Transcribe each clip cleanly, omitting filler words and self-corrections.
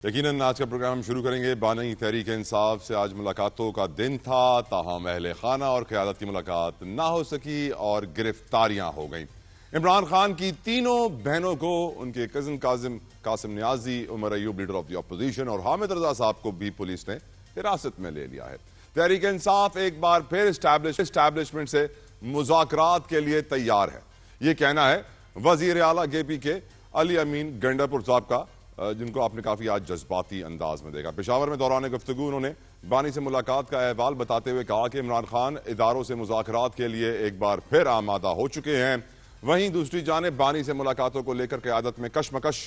यकीनन आज का प्रोग्राम हम शुरू करेंगे बानी तहरीक इंसाफ से। आज मुलाकातों का दिन था, ताहम अहले खाना और क़यादत की मुलाकात ना हो सकी और गिरफ्तारियां हो गईं। इमरान खान की तीनों बहनों को, उनके cousin Qasim Niazi, Umar Ayub leader of the opposition और हामिद रजा साहब को भी पुलिस ने हिरासत में ले लिया है। तहरीक इंसाफ एक बार फिर एस्टैब्लिशमेंट से मुज़ाकरात के लिए तैयार है, ये कहना है वजीर आला केपी के अली अमीन गंडापुर साहब का, जिनको आपने काफी आज जज्बाती अंदाज में देखा। पेशावर में दौरान गुफ्तगू उन्होंने बानी से मुलाकात का अहवाल बताते हुए कहा कि इमरान खान इदारों से मुज़ाकरात के लिए एक बार फिर आमादा हो चुके हैं। वहीं दूसरी जानिब बानी से मुलाकातों को लेकर क़यादत में कशमकश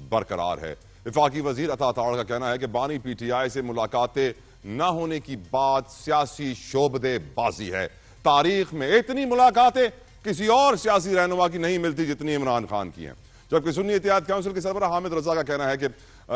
बरकरार है। वफाकी वजीर अता ताड़ का कहना है कि बानी PTI से मुलाकातें न होने की बात सियासी शोबदेबाजी है। तारीख में इतनी मुलाकातें किसी और सियासी रहनुमा की नहीं मिलती जितनी इमरान खान की हैं। जबकि सुन्नी इत्तेहाद काउंसिल के सरबराह हामिद रजा का कहना है कि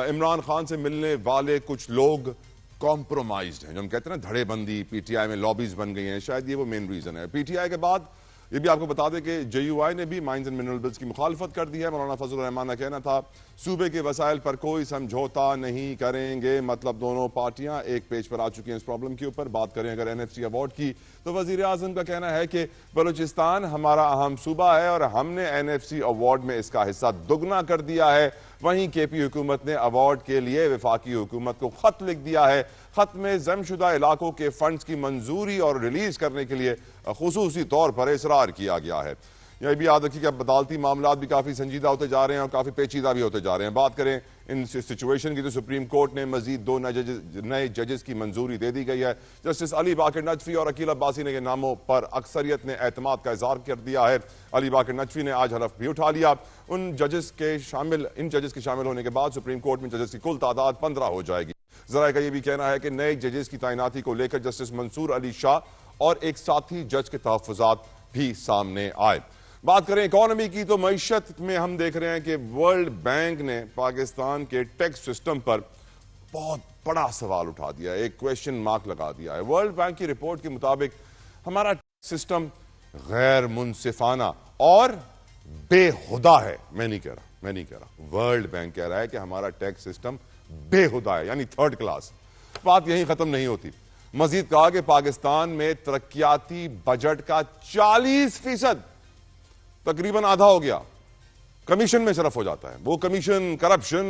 इमरान खान से मिलने वाले कुछ लोग कॉम्प्रोमाइज्ड हैं। जो हम कहते हैं ना धड़ेबंदी, PTI में लॉबीज बन गई हैं, शायद ये वो मेन रीजन है। PTI के बाद ये भी आपको बता दें कि JUI ने भी माइंस एंड मिनरल बिल्स की मुखालफत कर दी है। मौलाना फजल रहमान का कहना था सूबे के वसाइल पर कोई समझौता नहीं करेंगे। मतलब दोनों पार्टियां एक पेज पर आ चुकी हैं इस प्रॉब्लम के ऊपर। बात करें अगर NFC अवार्ड की तो वजीर आजम का कहना है कि बलूचिस्तान हमारा अहम सूबा है और हमने NFC अवार्ड में इसका हिस्सा दुगना कर दिया है। वहीं KP हुकूमत ने अवार्ड के लिए वफाकी हुकूमत को खत लिख दिया है। खत में जमशुदा इलाकों के फंड्स की मंजूरी और रिलीज करने के लिए खुसूसी तौर पर इसरार किया गया है। यह भी याद रखिए कि अब अदालती मामला भी काफी संजीदा होते जा रहे हैं और काफी पेचीदा भी होते जा रहे हैं। बात करें इन सिचुएशन की तो सुप्रीम कोर्ट ने मजीद 2 नए जजेस की मंजूरी दे दी गई है। जस्टिस अली बाकर नजफी और अकील अब्बासी के नामों पर अक्सरियत ने एतमाद का इजहार कर दिया है। अली बाकर नजफी ने आज हलफ भी उठा लिया। इन जजेस के शामिल होने के बाद सुप्रीम कोर्ट में जजेस की कुल तादाद 15 हो जाएगी। जरा का यह भी कहना है कि नए जजेस की तैनाती को लेकर जस्टिस मंसूर अली शाह और एक साथी जज के तहफ्फुजात भी सामने आए। बात करें इकोनॉमी की तो मईशत में हम देख रहे हैं कि वर्ल्ड बैंक ने पाकिस्तान के टैक्स सिस्टम पर बहुत बड़ा सवाल उठा दिया है, एक क्वेश्चन मार्क लगा दिया है। वर्ल्ड बैंक की रिपोर्ट के मुताबिक हमारा टैक्स सिस्टम गैर मुनसिफाना और बेहुदा है। मैं नहीं कह रहा, वर्ल्ड बैंक कह रहा है कि हमारा टैक्स सिस्टम बेहुदा है, यानी थर्ड क्लास। बात यहीं खत्म नहीं होती। मजीद कहा कि पाकिस्तान में तरक्याती बजट का 40% तकरीबन आधा हो गया कमीशन में सरफ हो जाता है। वो कमीशन करप्शन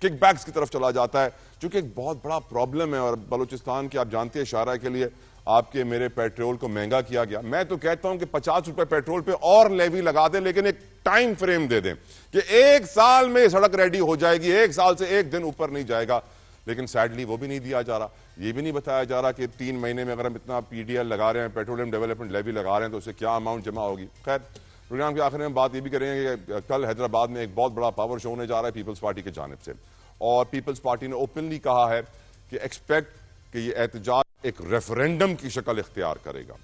किकबैक्स की तरफ चला जाता है, जो कि एक बहुत बड़ा प्रॉब्लम है। और बलूचिस्तान की आप जानते हैं शारा के लिए आपके मेरे पेट्रोल को महंगा किया गया। मैं तो कहता हूं कि 50 रुपए पेट्रोल पे और लेवी लगा दें, लेकिन एक टाइम फ्रेम दे दें कि 1 साल में सड़क रेडी हो जाएगी, 1 साल से 1 दिन ऊपर नहीं जाएगा। लेकिन सैडली वो भी नहीं दिया जा रहा। ये भी नहीं बताया जा रहा कि 3 महीने में अगर हम इतना PDL लगा रहे हैं, पेट्रोलियम डेवलपमेंट लेवी लगा रहे हैं, तो उससे क्या अमाउंट जमा होगी। खैर, प्रोग्राम के आखिर में बात ये भी करेंगे कि कल हैदराबाद में एक बहुत बड़ा पावर शो होने जा रहा है पीपल्स पार्टी की जानिब से। और पीपल्स पार्टी ने ओपनली कहा है कि एक्सपेक्ट कि ये एहतजाज एक रेफरेंडम की शक्ल इख्तियार करेगा।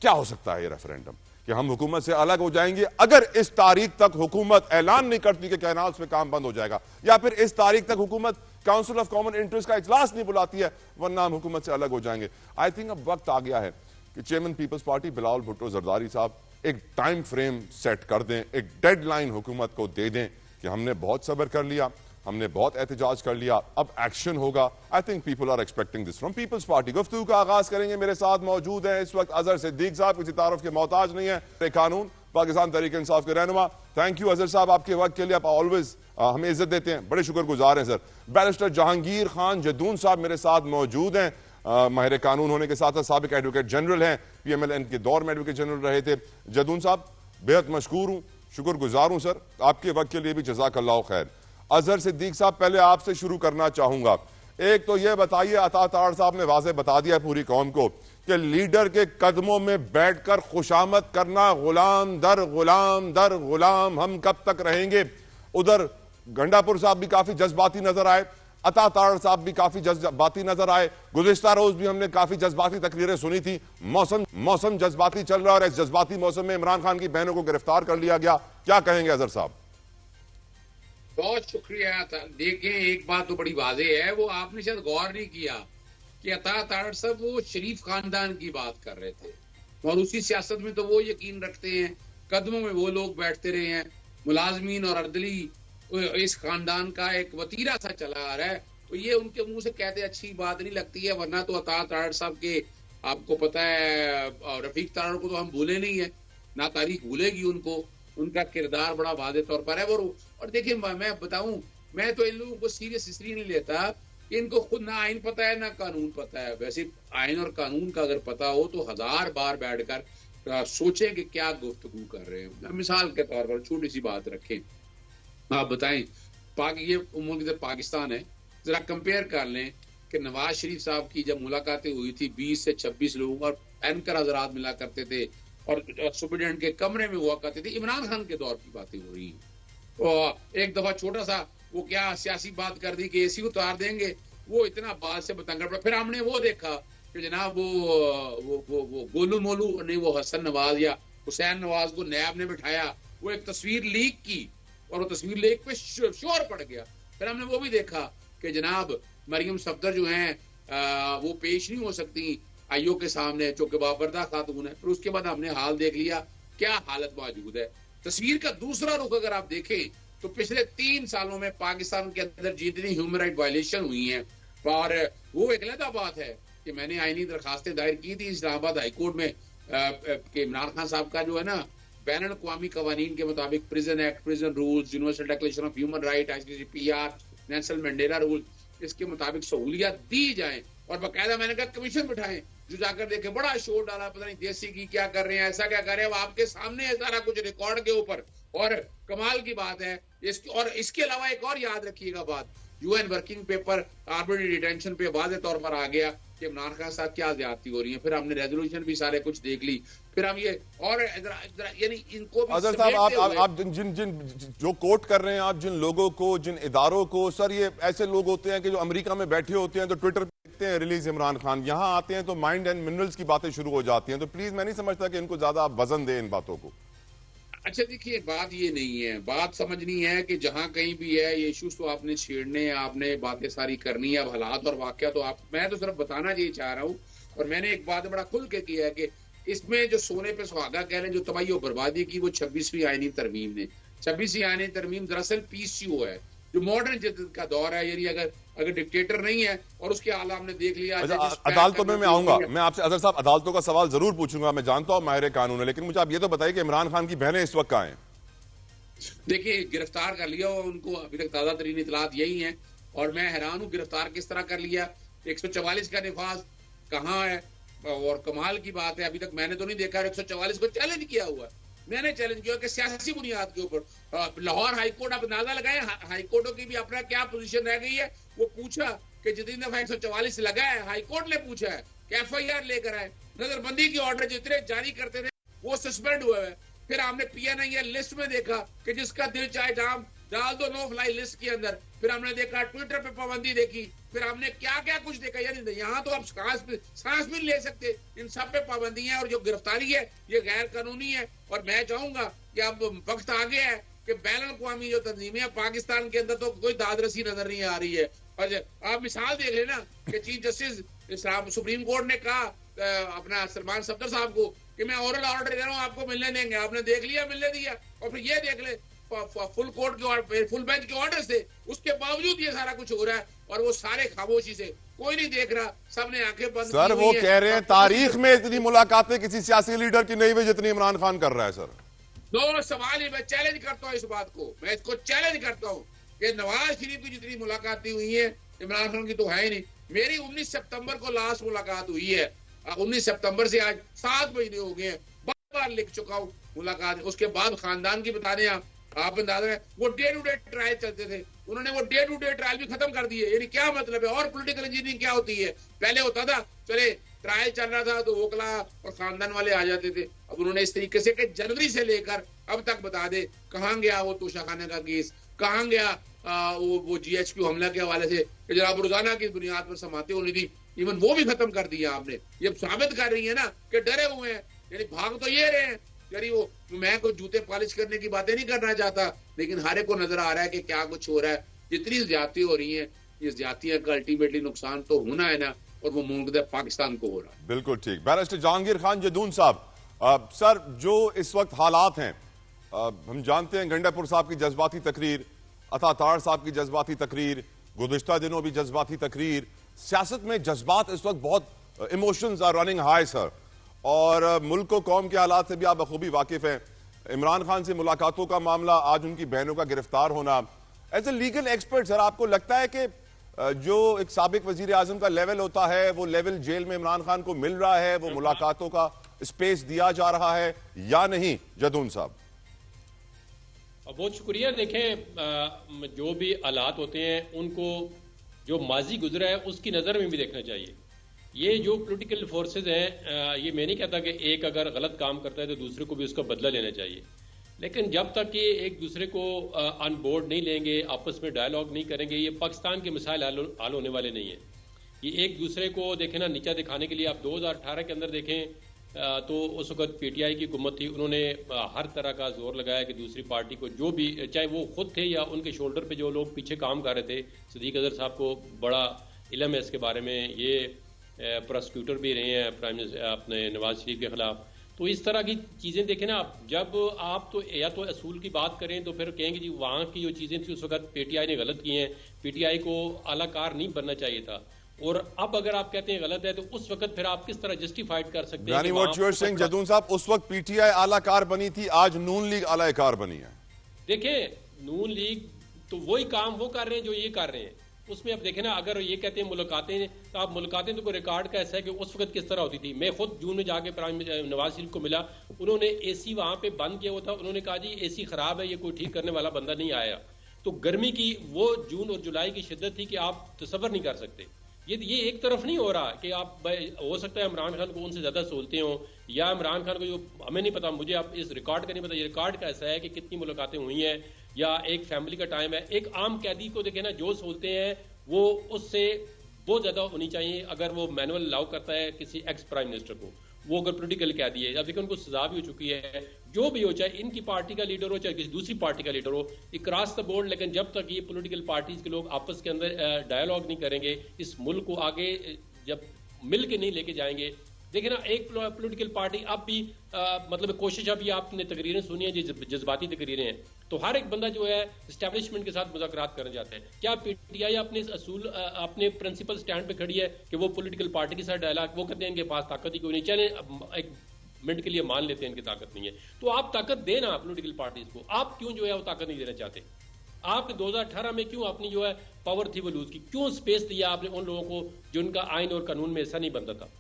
क्या हो सकता है ये रेफरेंडम? कि हम हुकूमत से अलग हो जाएंगे अगर इस तारीख तक हुकूमत ऐलान नहीं करती कि कैनाल्स में काम बंद हो जाएगा, या फिर इस तारीख तक हुकूमत काउंसिल ऑफ कॉमन इंटरेस्ट का इजलास नहीं बुलाती है, वरना हम हुकूमत से अलग हो जाएंगे। आई थिंक अब वक्त आ गया है कि chairman Peoples Party Bilawal Bhutto Zardari साहब एक टाइम फ्रेम सेट कर दें, एक डेडलाइन हुकूमत को दे दें कि हमने बहुत सब्र कर लिया, हमने बहुत एहतजाज कर लिया, अब एक्शन होगा। I think people are expecting this from Peoples Party. गुफ्तगू का आगाज करेंगे। मेरे साथ मौजूद हैं इस वक्त अजहर सिद्दीक साहब, किसी तारुफ के मोहताज नहीं है, कानून पाकिस्तान तहरीक इंसाफ के रहनुमा। थैंक यू अजहर साहब, आपके वक्त के लिए। आप ऑलवेज हमें इज्जत देते हैं, बड़े शुक्रगुजार हैं सर। बैरिस्टर जहांगीर खान जदून साहब मेरे साथ मौजूद हैं, माहिर कानून होने के साथ साथ साबिक एडवोकेट जनरल हैं, PMLN के दौर में एडवोकेट जनरल रहे थे। जदून साहब, बेहद मशकूर हूं, शुक्रगुजार हूं सर, आपके वक्त के लिए भी जज़ाकल्लाह खैर। अजहर सिद्दीक साहब, पहले आपसे शुरू करना चाहूंगा। एक तो यह बताइए, अता ताड़ साहब ने वाज़ेह बता दिया पूरी कौम को कि लीडर के कदमों में बैठकर खुशामद करना, गुलाम दर गुलाम हम कब तक रहेंगे। उधर गंडापुर साहब भी काफी जज्बाती नजर आए, अता ताड़ साहब भी काफी जज्बाती नजर आए। गुज़िश्ता रोज भी हमने काफी जज्बाती तकरीरें सुनी थी। मौसम जज्बाती चल रहा है और इस जज्बाती मौसम में इमरान खान की बहनों को गिरफ्तार कर लिया गया। क्या कहेंगे अजहर साहब? बहुत शुक्रिया। देखें, एक बात तो बड़ी वाज़ेह है, वो आपने शायद गौर नहीं किया कि अता ताड़ साहब वो शरीफ खानदान की बात कर रहे थे और उसी सियासत में तो वो यकीन रखते हैं। कदमों में वो लोग बैठते रहे हैं, मुलाजमीन और अर्दली इस खानदान का एक वतीरा सा चला आ रहा है, तो ये उनके मुंह से कहते अच्छी बात नहीं लगती है। वरना तो अता तारड़ साहब के, आपको पता है, रफीक तारड़ को तो हम भूले नहीं है, ना तारीख भूलेगी उनको। उनका किरदार बड़ा वादे तौर पर है। और देखिए, मैं बताऊं, मैं तो इन लोगों को सीरियस इसलिए नहीं लेता, इनको खुद ना आइन पता है ना कानून पता है। वैसे आइन और कानून का अगर पता हो तो 1000 बार बैठकर सोचें कि क्या गुफ्तगू कर रहे हैं। मिसाल के तौर पर छोटी सी बात रखें, आप बताएं, ये मुल्क पाकिस्तान है, जरा कंपेयर कर लें कि नवाज शरीफ साहब की जब मुलाकातें हुई थी 20 से 26 लोग और एंकर हजरात मिला करते थे और सुप्रीडेंट के कमरे में हुआ करते थे, इमरान खान के दौर की बातें हो रही हैं। और एक दफा छोटा सा वो क्या सियासी बात कर दी कि एसी उतार देंगे, वो इतना बात से बतंगड़ पड़ा। फिर हमने वो देखा कि जनाब वो गोलू मोलू ने वो हसन नवाज या हुसैन नवाज को नैब ने बिठाया, वो एक तस्वीर लीक की और वो तस्वीर लीक पे शोर पड़ गया। फिर हमने वो भी देखा कि जनाब मरियम सफदर जो हैं वो पेश नहीं हो सकती आईओ के सामने, चूंकि बाबरदा खातून है। फिर उसके बाद हमने हाल देख लिया, क्या हालत मौजूद है। तस्वीर का दूसरा रुख अगर आप देखें तो पिछले 3 सालों में पाकिस्तान के अंदर जितनी ह्यूमन राइट वायलेशन हुई है, और वो एक अलग बात है कि मैंने आईनी दरखास्तें दायर की थी इस्लामाबाद हाईकोर्ट में कि इमरान खान साहब का जो है ना, बैन अवी कवानीन के मुताबिक prison act, prison rules, universal declaration of human right, ICCPR, Nelson Mandela rule, इसके मुताबिक सहूलियत दी जाए। और बाकायदा मैंने कहा कमीशन बिठाएं जो जाकर देखे। बड़ा शोर डाला, पता नहीं देसी की क्या कर रहे हैं, ऐसा क्या कर रहे हैं, वो आपके सामने है सारा कुछ रिकॉर्ड के ऊपर। और कमाल की बात है और इसके अलावा एक और याद रखिएगा बात, UN working paper arbitrary detention पे वाज़े तौर पर आ गया कि इमरान खान साहब क्या ज्यादती हो रही है। फिर हमने रेजोल्यूशन भी सारे कुछ देख ली। फिर हम ये और यानी इनको भी अजहर साहब, आप जिन जो कोट कर रहे हैं, आप जिन लोगों को, जिन इदारों को, सर ये ऐसे लोग होते हैं कि जो अमेरिका में बैठे होते हैं तो ट्विटर पे लिखते हैं रिलीज इमरान खान, यहाँ आते हैं तो माइंड एंड मिनरल्स की बातें शुरू हो जाती हैं। तो प्लीज मैं नहीं समझता कि इनको ज्यादा आप वजन दें इन बातों को। अच्छा देखिए, बात ये नहीं है, बात समझनी है कि जहां कहीं भी है ये इश्यूज तो आपने छेड़ने हैं, आपने बातें सारी करनी है। अब हालात और वाकया तो मैं तो सिर्फ बताना ये चाह रहा हूँ। और मैंने एक बात बड़ा खुल के किया है कि इसमें जो सोने पे सुहागा कह रहे हैं, जो तबाही और बर्बादी की, वो 26वीं आईनी तरमीम ने, 26वीं आईनी तरमीम दरअसल PCO है, जो मॉडर्न जदीद का दौर है। यानी अगर डिक्टेटर नहीं है, और उसके आला हमने देख लिया। अदालतों में मैं आऊंगा, मैं आपसे अजहर साहब अदालतों का सवाल जरूर पूछूंगा, मैं जानता हूं माहिर कानून है, लेकिन मुझे आप ये तो बताइए कि इमरान खान की बहनें इस वक्त कहां हैं? देखिए, गिरफ्तार कर लिया उनको, अभी तक ताजा तरीन इतलात यही है। और मैं हैरान हूं गिरफ्तार किस तरह कर लिया। 144 का निफाज कहाँ है? और कमाल की बात है, अभी तक मैंने तो नहीं देखा 144 को चैलेंज किया हुआ है। मैंने चैलेंज किया कि सियासी बुनियाद के ऊपर लाहौर हाईकोर्ट, आप अंदाजा लगाए हाईकोर्टों की भी अपना क्या पोजीशन रह गई है। वो पूछा कि जितनी दफा 144 लगा है, हाईकोर्ट ने पूछा है कि FIR लेकर आए। नजरबंदी के ऑर्डर जितने जारी करते थे वो सस्पेंड हुए हैं। फिर हमने PNI लिस्ट में देखा कि जिसका दिल चाहे डाल दो नो फ्लाई लिस्ट के अंदर। फिर हमने देखा ट्विटर पे पाबंदी देखी। फिर हमने क्या क्या कुछ देखा। यानी यहाँ तो आप सांस भी ले सकते, इन सब पे पाबंदी है। और जो गिरफ्तारी है ये गैर कानूनी है। और मैं चाहूंगा कि अब वक्त आ गया है कि बैन अवी जो तंजीमें है पाकिस्तान के अंदर, तो कोई दादरसी नजर नहीं आ रही है। और आप मिसाल देख लेना कि चीफ जस्टिस सुप्रीम कोर्ट ने कहा अपना सलमान सफदर साहब को कि मैं ओरल ऑर्डर दे रहा हूँ, आपको मिलने देंगे। आपने देख लिया, मिलने दिया। और फिर ये देख ले फुल कोर्ट के फुल बेंच के ऑर्डर से, उसके बावजूद ये सारा कुछ हो रहा है। और वो सारे खामोशी से, कोई नहीं देख रहा, सबने आंखें बंद। सर वो कह रहे हैं तारीख में इतनी मुलाकातें किसी सियासी लीडर की नहीं हुई जितनी इमरान खान कर रहा है। सर दो सवाल ही मैं चैलेंज करता हूँ, इस बात को मैं इसको चैलेंज करता हूँ कि नवाज शरीफ की जितनी मुलाकातें हुई है इमरान खान की तो है ही नहीं। मेरी 19 सितंबर को लास्ट मुलाकात हुई है। 19 सितंबर से आज 7 महीने हो गए हैं। बार लिख चुका हूँ मुलाकात। उसके बाद खानदान की बता दें आप अंदाजा है, वो डे टू डे ट्रायल चलते थे, उन्होंने वो डे टू डे ट्रायल भी खत्म कर दिए। यानी क्या मतलब है? और पॉलिटिकल इंजीनियरिंग क्या होती है? पहले होता था चले ट्रायल चल रहा था तो वोकला और खानदान वाले आ जाते थे। अब उन्होंने इस तरीके से कि जनवरी से लेकर अब तक बता दे कहां गया वो तोशाखाने का केस, कहां गया वो GHQ हमला के हवाले से जनाब रोजाना की बुनियाद पर समाते होनी थी, इवन वो भी खत्म कर दिया आपने। ये साबित कर रही है ना कि डरे हुए हैं। यानी भाग तो ये रहे हैं। यानी वो मैं कोई जूते पॉलिश करने की बातें नहीं करना चाहता, लेकिन हर एक को नजर आ रहा है कि क्या कुछ हो रहा है। जितनी ज्यादती हो रही है, ये ज्यादतियां का अल्टीमेटली नुकसान तो होना है ना, और वो मुल्क पाकिस्तान को हो रहा है। बिल्कुल ठीक। बैरिस्टर जहांगीर खान जदून साहब, सर जो इस वक्त हालात हैं, हम जानते हैं गंडापुर साहब की जज्बाती तकरीर, अता ताड़ साहब की जज्बाती तकरीर, गुज़िश्ता दिनों भी जज्बाती तकरीर। सियासत में जज्बात इस वक्त बहुत emotions are running high sir, और मुल्क को कौम के हालात से भी आप बखूबी वाकिफ हैं। इमरान खान से मुलाकातों का मामला, आज उनकी बहनों का गिरफ्तार होना, as a legal expert sir आपको लगता है कि जो एक साबिक वजीर आजम का लेवल होता है वो लेवल जेल में इमरान खान को मिल रहा है, वो मुलाकातों का स्पेस दिया जा रहा है या नहीं? जदून साहब बहुत शुक्रिया। देखें, जो भी हालात होते हैं उनको जो माजी गुजरा है उसकी नज़र में भी देखना चाहिए। ये जो पॉलिटिकल फोर्सेस हैं, ये मैं नहीं कहता कि एक अगर गलत काम करता है तो दूसरे को भी उसका बदला लेना चाहिए, लेकिन जब तक ये एक दूसरे को ऑन बोर्ड नहीं लेंगे, आपस में डायलॉग नहीं करेंगे, ये पाकिस्तान के मसाइल हल होने वाले नहीं है। ये एक दूसरे को देखें ना नीचा दिखाने के लिए, आप 2018 के अंदर देखें तो उस वक्त पीटीआई की हुकूमत थी, उन्होंने हर तरह का जोर लगाया कि दूसरी पार्टी को जो भी, चाहे वो खुद थे या उनके शोल्डर पे जो लोग पीछे काम कर रहे थे, सदीक अजहर साहब को बड़ा इल्म है इसके बारे में, ये प्रोसिक्यूटर भी रहे हैं प्राइम मिनिस्टर अपने नवाज शरीफ के खिलाफ। तो इस तरह की चीज़ें देखें ना, जब आप तो या तो असूल की बात करें तो फिर कहेंगे जी वहाँ की जो चीज़ें थी उस वक्त पीटीआई ने गलत की हैं, पीटीआई को आलाकार नहीं बनना चाहिए था, और अब अगर आप कहते हैं गलत है तो उस वक्त फिर आप किस तरह जस्टिफाइड कर सकते हैं? यानी what you are saying Jadoon साहब, उस वक्त पीटीआई आलाकार बनी थी, आज नून लीग आलाकार बनी है। देखें, नून लीग तो वही काम वो कर रहे हैं जो ये कर रहे हैं। उसमें अब देखें ना, अगर ये कहते हैं मुलाकातें, तो आप मुलाकातें तो कोई रिकॉर्ड का ऐसा है कि उस वक्त किस तरह होती थी। मैं खुद जून में जाके प्राइम नवाज शरीफ को मिला, उन्होंने एसी वहां पे बंद किया हुआ था, उन्होंने कहा जी एसी खराब है, ये कोई ठीक करने वाला बंदा नहीं आया। तो गर्मी की वो जून और जुलाई की शिद्दत थी कि आप तसव्वुर नहीं कर सकते। ये एक तरफ नहीं हो रहा कि आप, हो सकता है इमरान खान को उनसे ज्यादा सहूलतें हों, या इमरान खान को जो हमें नहीं पता, मुझे आप इस रिकॉर्ड का नहीं पता, ये रिकॉर्ड का ऐसा है कि कितनी मुलाकातें हुई हैं, या एक फैमिली का टाइम है। एक आम कैदी को देखे ना, जो सहूलतें हैं वो उससे बहुत ज्यादा होनी चाहिए। अगर वो मैनुअल अलाउ करता है किसी एक्स प्राइम मिनिस्टर को, वो अगर पॉलिटिकल कैदी है, अब देखिए उनको सजा भी हो चुकी है, जो भी हो, चाहे इनकी पार्टी का लीडर हो चाहे किसी दूसरी पार्टी का लीडर हो, क्रॉस द बोर्ड। लेकिन जब तक ये पॉलिटिकल पार्टीज के लोग आपस के अंदर डायलॉग नहीं करेंगे, इस मुल्क को आगे जब मिल के नहीं लेके जाएंगे। देखिए ना, एक पॉलिटिकल पार्टी अब भी मतलब कोशिश, अभी आपने तकरीरें सुनी है, जज्बाती तकरीरें हैं, तो हर एक बंदा जो है एस्टेब्लिशमेंट के साथ मुज़ाकरात करने जाते हैं। क्या पीटीआई अपने असूल, अपने प्रिंसिपल स्टैंड पे खड़ी है कि वो पॉलिटिकल पार्टी के साथ डायलॉग, वो कहते हैं इनके पास ताकत ही कोई नहीं, चले एक मिनट के लिए मान लेते हैं इनकी ताकत नहीं है, तो आप ताकत देना पॉलिटिकल पार्टीज को। आप क्यों जो है वो ताकत नहीं देना चाहते? आपने 2018 में क्यों अपनी जो है पावर थी वो लूज की? क्यों स्पेस दिया आपने उन लोगों को जिनका आइन और कानून में ऐसा नहीं बनता था?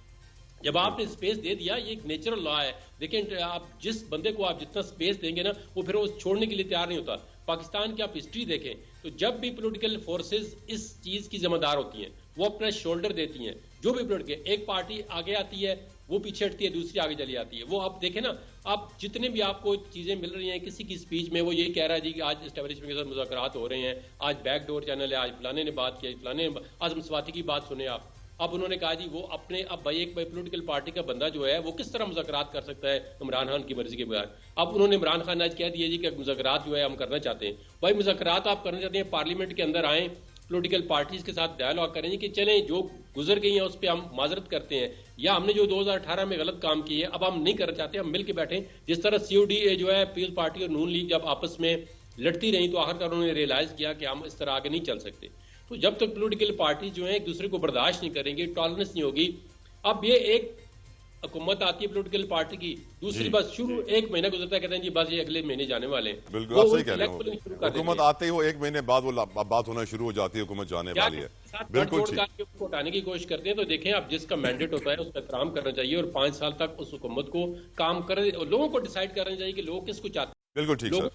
जब आपने स्पेस दे दिया, ये एक नेचुरल लॉ है। देखें, आप जिस बंदे को आप जितना स्पेस देंगे ना, वो फिर वो छोड़ने के लिए तैयार नहीं होता। पाकिस्तान की आप हिस्ट्री देखें तो जब भी पॉलिटिकल फोर्सेस इस चीज की जिम्मेदार होती हैं, वो अपना शोल्डर देती हैं। जो भी पॉलिटिकल, एक पार्टी आगे आती है वो पीछे हटती है, दूसरी आगे चली आती है। वो आप देखें ना, आप जितने भी आपको चीजें मिल रही हैं, किसी की स्पीच में वो यही कह रहा है जी कि आज एस्टेब्लिशमेंट के साथ मुज़ाकरात हो रहे हैं, आज बैकडोर चैनल है, आज फलाने ने बात की, फलाने ने, आज मसवाती की बात सुने आप। अब उन्होंने कहा जी वो अपने, अब भाई एक पॉलिटिकल पार्टी का बंदा जो है वो किस तरह मुज़ाकरात कर सकता है इमरान खान की मर्जी के बगैर? अब उन्होंने इमरान खान आज कह दिया जी कि मुज़ाकरात जो है हम करना चाहते हैं। भाई मुज़ाकरात आप करना चाहते हैं, पार्लियामेंट के अंदर आए, पॉलिटिकल पार्टीज के साथ डायलॉग करें कि चलें जो गुजर गई है उस पर हम माजरत करते हैं, या हमने जो 2018 में गलत काम किए अब हम नहीं करना चाहते, हम मिल के बैठे। जिस तरह सीओडी जो है पीपल्स पार्टी और नून लीग जब आपस में लड़ती रही तो आखिरकार उन्होंने रियलाइज किया कि हम इस तरह आगे नहीं चल सकते। तो जब तक पॉलिटिकल पार्टी जो है एक दूसरे को बर्दाश्त नहीं करेंगे, टॉलरेंस नहीं होगी। अब ये एक हुकूमत आती है पॉलिटिकल पार्टी की, दूसरी बस शुरू एक महीना गुजरता है, कहते हैं जी बस ये अगले महीने जाने वाले हैं। बिल्कुल आप सही कह रहे हो, हुकूमत आते ही वो एक महीने बाद वो बात होना शुरू हो जाती है, हुकूमत जाने वाली है। बिल्कुल हटाने की कोशिश करते हैं। तो देखें, आप जिसका मैंडेट होता है उसका एहतराम करना चाहिए, और 5 साल तक उस हुकूमत को काम कर, लोगों को डिसाइड करना चाहिए कि लोग किसको चाहते हैं। बिल्कुल ठीक सर।